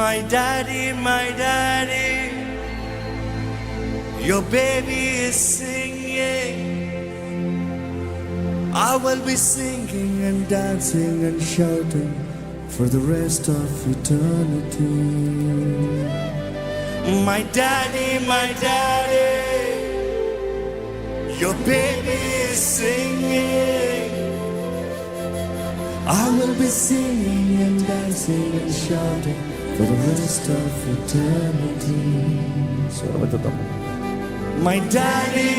my daddy, your baby is singing. I will be singing and dancing and shouting for the rest of eternity. My daddy, your baby is singing. I will be singing and dancing and shouting for the rest of eternity. My daddy,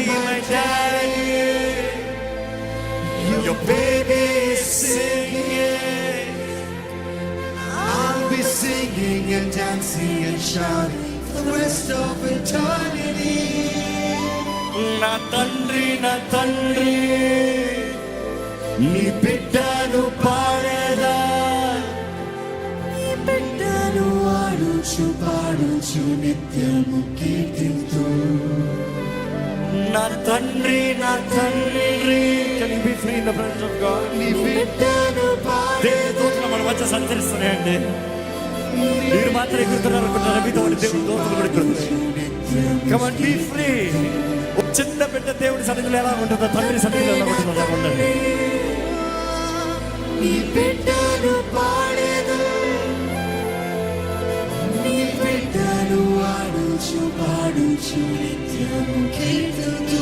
your baby is singing. I'll be singing and dancing and shouting for the rest of eternity. నా తండ్రి నీ బిడ్డను పాడేదా, నీ బిడ్డను పాడుచు నిత్యము కీర్తింతు. నా తండ్రి Can you be free in the presence of God? నీ బిడ్డను దేవుని దూతలు మన మధ్య సంచరిస్తున్నాయండి. మీరు మాత్రం ఎగురుతున్నారు అనుకుంటున్నారా? మీతో దేవుని దూతలు కూడా ఎగురుతున్నాయి. Come on, be free. చిన్న బిడ్డ దేవుడి సన్నిధిలో ఎలా ఉంటుందో తండ్రి సన్నిధిలో ఎలా ఉంటుందో అలా ఉండండి. నీ బిడ్డను పాడేదా, నీ బిడ్డను పాడుచు నిత్యము కీర్తింతు.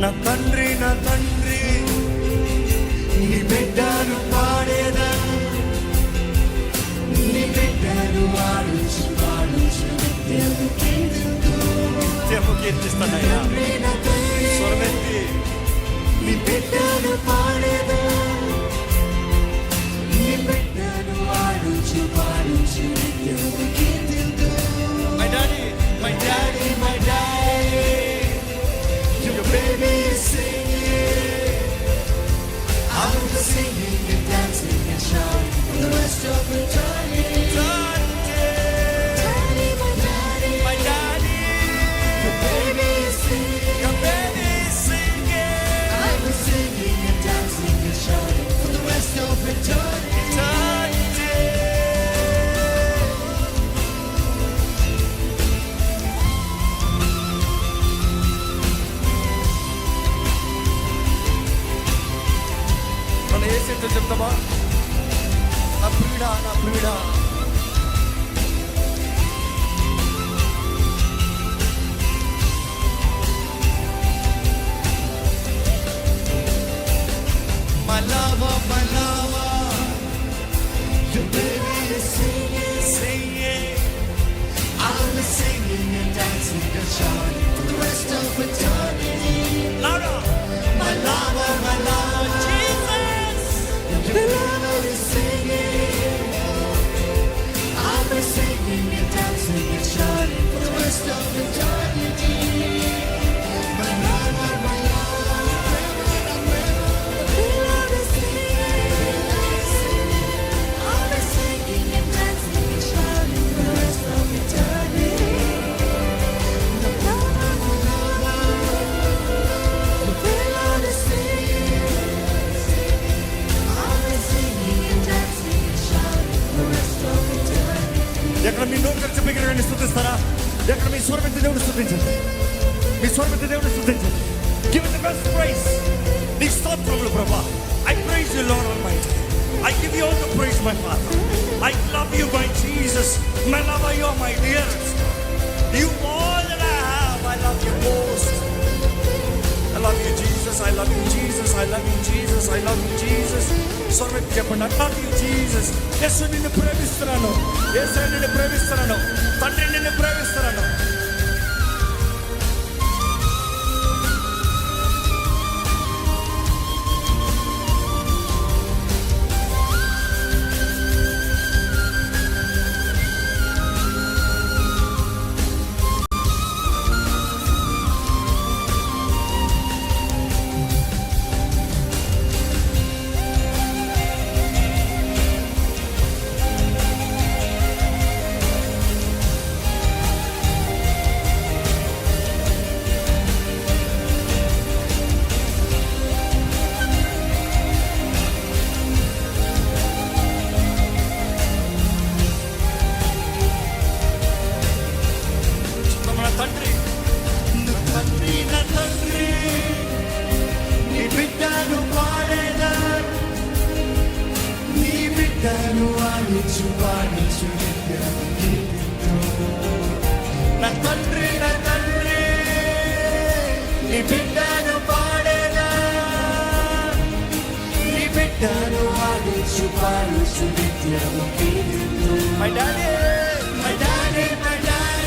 నా తండ్రి నీ బిడ్డను పాడేదా, నీ బిడ్డను పాడుచు నిత్యము కీర్తిస్తానయ్యా. స్వరమెత్తి నీ బిడ్డను పాడేదా, నీ బిడ్డను పాడుచు నిత్యము కీర్తింతు. My daddy, your baby is singing. I will be singing and dancing and shouting for the rest of eternity. My daddy, your baby is singing. I will be singing and dancing and shouting for the rest of eternity. ఏసేంటో చెప్తావా? నా ప్రియుడా my lover, your baby is singing. I'll be singing and dancing and shouting for the rest of eternity. Louder, my lover, Jesus. The Lord is singing. I'll be singing and dancing and shouting for the rest of eternity. My lover, the Lord is singing. I'll be singing and dancing and shouting for the rest of eternity. The Lord is singing. ఎక్కడ మీ నోరు కలిసి బిగిన స్తుతిస్తారా? ఎక్కడ మీ స్వరమెత్తి దేవుడు స్తుతించండి. Give it the best praise. నీ స్తోత్రములు ప్రభువా. I praise you, Lord Almighty. I give you all the praise, my Father. I love you, my Jesus. My lover, you are my dearest. You all that I have. I love you most. I love you, Jesus. I love you, Jesus. I love you, Jesus. I love you, Jesus. స్వరమెత్తి చెప్పండి, I love you Jesus. యేసు నిన్ను ప్రేమిస్తున్నాను, యేసయ్య నిన్ను ప్రేమిస్తున్నాను, తండ్రి నిన్ను ప్రేమిస్తున్నాను. నా తండ్రి నీ బిడ్డను పాడేదా, నీ బిడ్డను ఆడించు పాడించు నిత్యము కీర్తింతు. My daddy, my daddy, my daddy,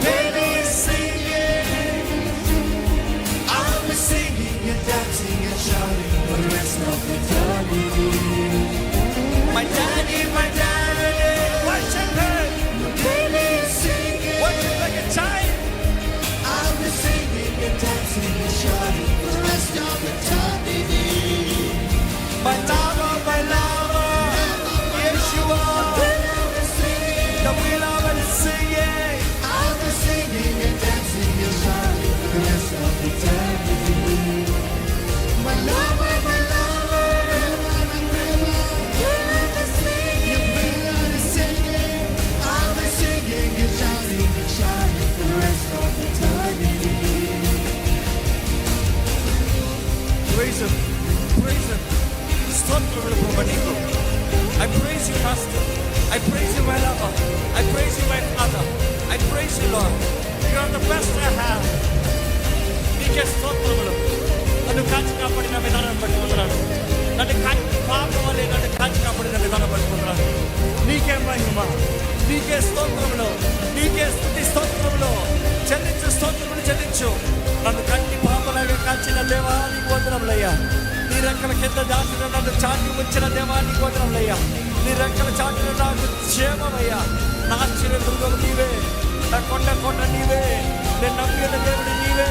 baby singing, I'll be singing and dancing and shouting for the rest of eternity. My daddy, my daddy, worship him. Baby singing, worship like a child. I'll be singing and dancing and shouting for the rest of eternity. My lover, Yeshua, the beloved is singing. I'll be singing and dancing and shouting for the rest of eternity. My lover, my lover, praise him, praise him. స్తోత్రములు ప్రభువా నీకు. I praise you, Master. I praise you, my lover. I praise you, my Father. I praise you, Lord. You are the best I have. నీకే స్తోత్రములు. నన్ను కాచి కాపాడిన విధానం పట్టుకుంటున్నాను. నన్ను కాచి పాపవలే నన్ను కాచి కాపాడిన విధానం పట్టుకుంటున్నాను. నీకే మహిమ, నీకే స్తోత్రములు, నీకే స్తుతి స్తోత్రములు చెల్లించు, స్తోత్రములు చెల్లించు. నన్ను కంటి పాపలాగా కాచిన దేవా నీకు వందనములయ్యా. నీ రెక్కల కింద దాచిన నన్ను చాటి ఉంచిన దేవా నీకు వందనములయ్యా. నీ రెక్కల చాటిన నాకు క్షేమమయ్యా. నా ఆశ్చర్య దుర్గము నీవే, నా కొండ నీవే, నేను నమ్మిన దేవుడు నీవే.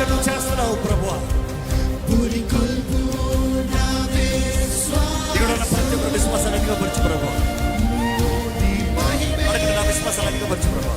నువ్వు చేస్తున్నావు ప్రభువా. ఇక్కడ ఉన్న ప్రతి ఒక్క విశ్వాసాన్ని అధికపరచు ప్రభువా. అడిగిన నా విశ్వాసాన్ని అధికపరచు ప్రభువా.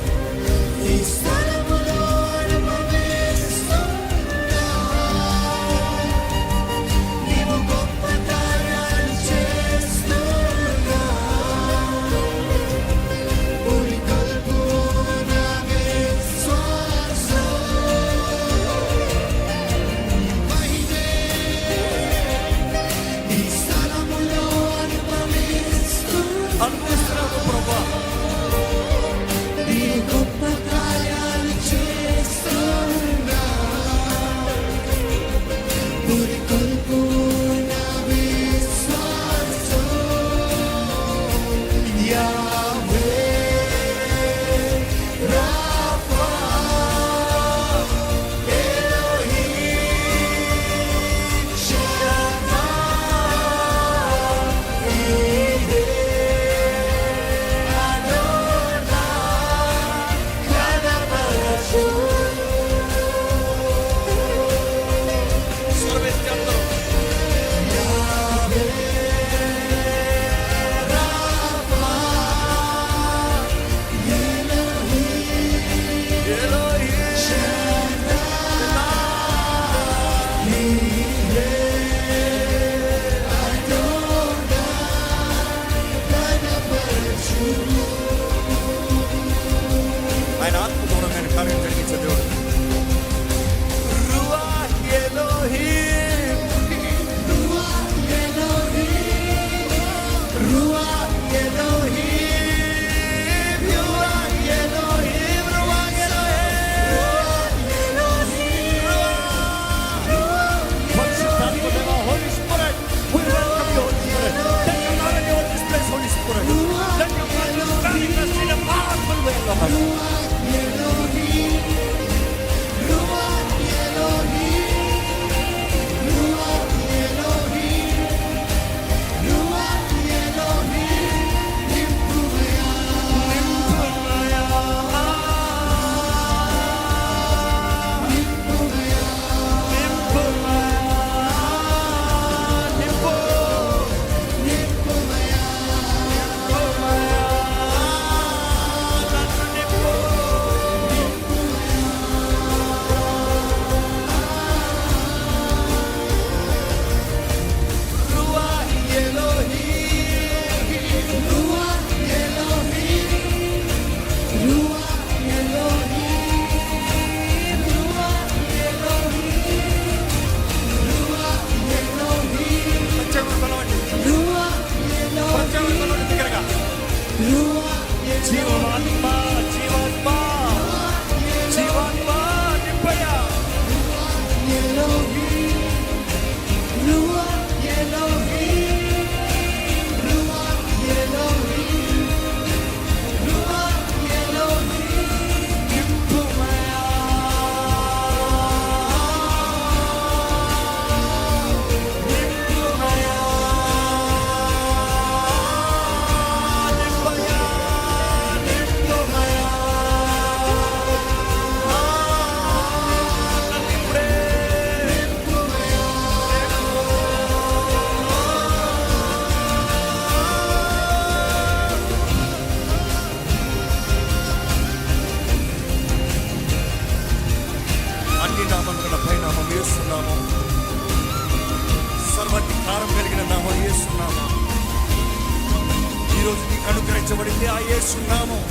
ఈరోజు నీకు అనుగ్రహించబడింది ఆ యేసు నామం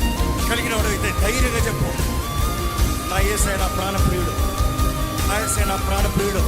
కలిగిన వాడు అయితే ధైర్యంగా చెప్పు, నా యేసయ్య నా ప్రాణప్రియుడు, నా యేసయ్య నా ప్రాణప్రియుడు.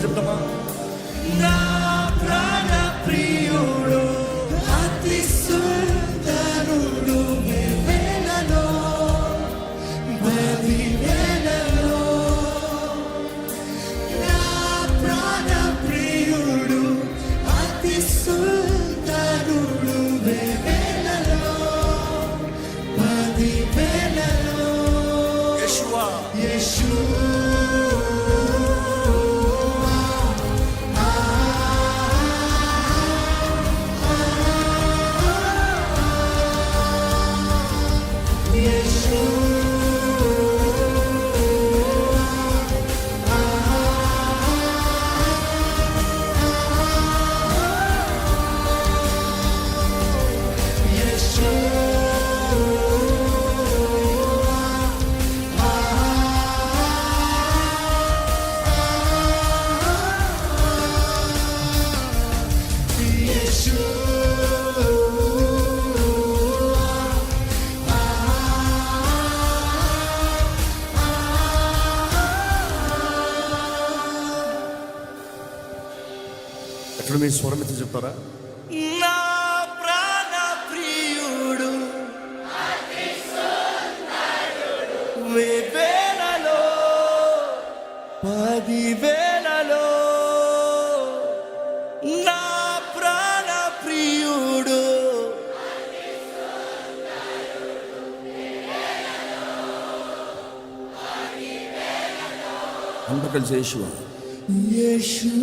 చెప్తామా? నా ప్రాణ ప్రియుడు అతి సుందరుడు వేలలో వేలలో. నా ప్రాణ ప్రియుడు అతి సుందరుడు వేలలో వేలలో. యేషువా యేషు ఎట్లా మీ స్వరం ఎత్తి చెప్తారా? నా ప్రాణ ప్రియుడు వేలలో 10,000 నా ప్రాణ ప్రియుడు అందరూ కలిసి యేషువా యేషు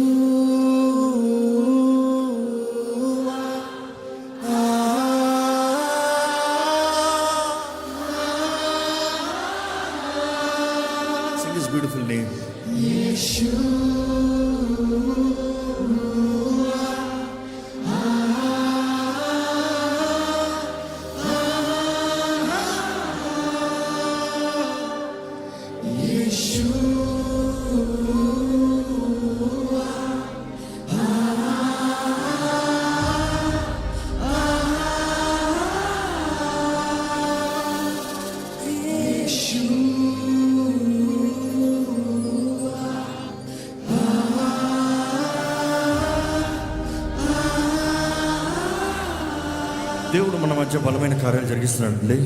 beautiful name. దేవుడు మన మధ్య బలమైన కార్యాలు జరిగిస్తున్నాడండి.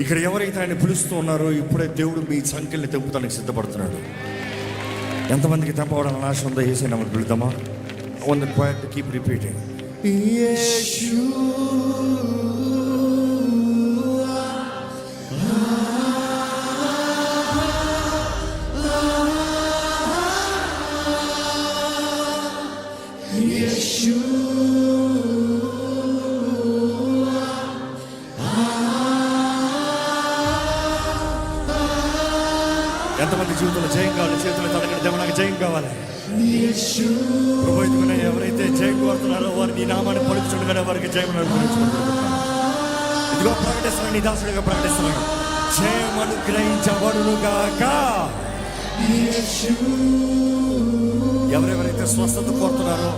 ఇక్కడ ఎవరైతే ఆయన పిలుస్తూ ఉన్నారో ఇప్పుడే దేవుడు మీ సంఖ్యల్ని తెంపుతానికి సిద్ధపడుతున్నాడు. ఎంతమందికి తెంపవడానికి ఆశ ఉందో యేసయ్య నామములో పిలుద్దామా? On the quiet to keep repeating. Yeshu ఎంతమంది జీవితంలో జయం కావాలి? చేతులు తడగండి. దేవా, నాకు జయం కావాలి. ప్రభు, ఇదిగోనే ఎవరైతే జయం కోరుతున్నారో వారు నీ నామాన్ని పలుకుతుండగానే వారికి జయం అనుగ్రహించుకుంటున్నారు. ఇదిగో ప్రకటిస్తున్నాను, నీ దాసుడిగా ప్రకటిస్తున్నాను, జయం అనుగ్రహించబడును గాక. ఎవరెవరైతే స్వస్థత కోరుతున్నారో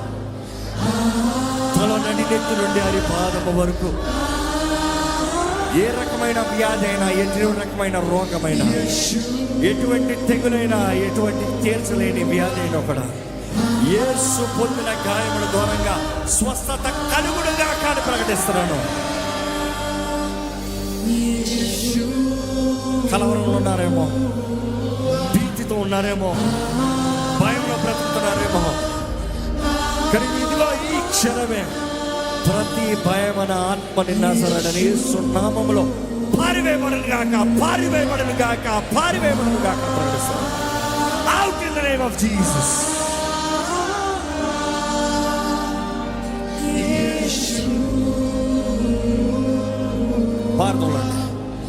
తల నడినెత్తి నుండి అరి పాదము వరకు ఏ రకమైన వ్యాధి అయినా, ఎటువంటి రకమైన రోగమైనా, ఎటువంటి తెగులైనా, ఎటువంటి తీర్చలేని వ్యాధి అయినా కూడా యేసు పొందిన గాయముల దూరంగా స్వస్థత కలుగుడుగా కానీ ప్రకటిస్తున్నాను. కలవరంలో ఉన్నారేమో, భీతితో ఉన్నారేమో, భయంలో బ్రతుకుతున్నారేమో, కానీ ఇదిగో ఈ క్షణమే ప్రతి భయమైన ఆత్మని నజరేయుడైన యేసు నామములో పారివేయబడును గాక, పారివేయబడును గాక, పారివేయబడును గాక ప్రకటిస్తాను. Out in the name of Jesus.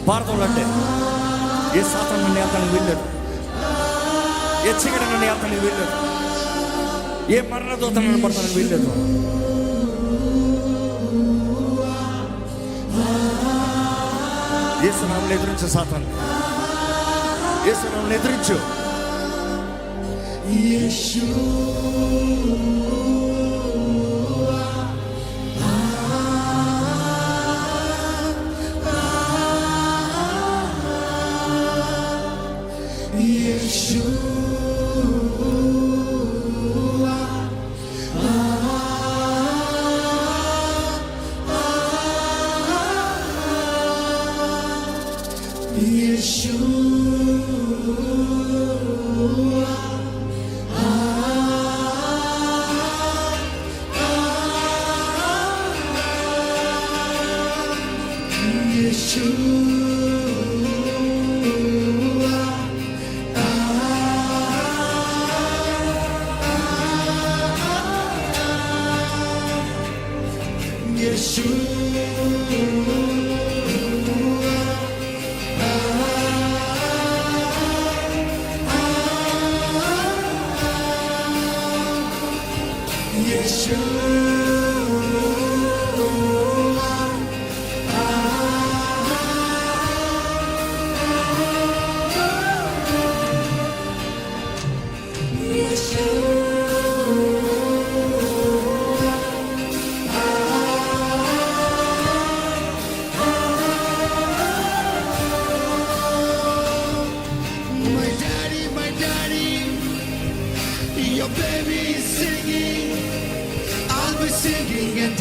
పారదోలంటే ఏ సాతాను నన్ను అతనికి వెళ్ళాడు, ఏ చీకటి నన్ను అతనికి వెళ్ళాడు, ఏ మరణదూత నన్ను పడతానికి వెళ్ళాడు. యేసు నామములో ఎదిరించు సాతాను, యేసు నామములో ఎదిరించు.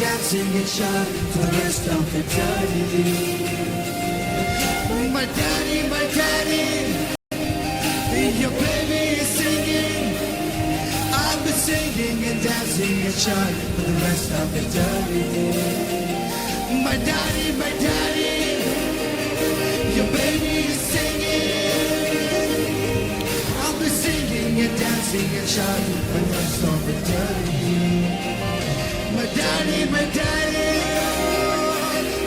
Dancing and shouting for the rest of eternity. My daddy, your baby is singing. I'll be singing and dancing and shouting for the rest of eternity. My daddy, your baby is singing. I'll be singing and dancing and shouting for the rest of eternity. My daddy,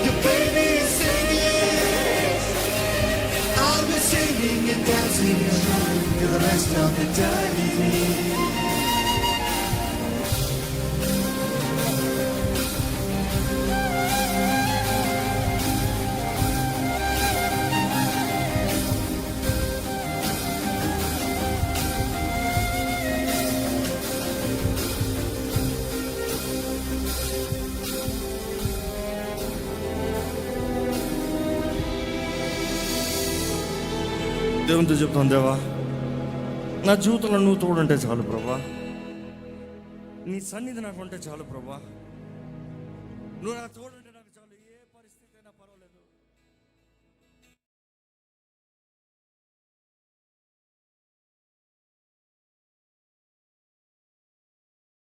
your baby is singing. I'll be singing and dancing and shouting for the rest of eternity. దేవునితో చెప్తాను, దేవా, నా జీవితంలో నువ్వు తోడుంటే చాలు ప్రభా, నీ సన్నిధి నాకు ఉంటే చాలు ప్రభా, నువ్వు నా తోడు.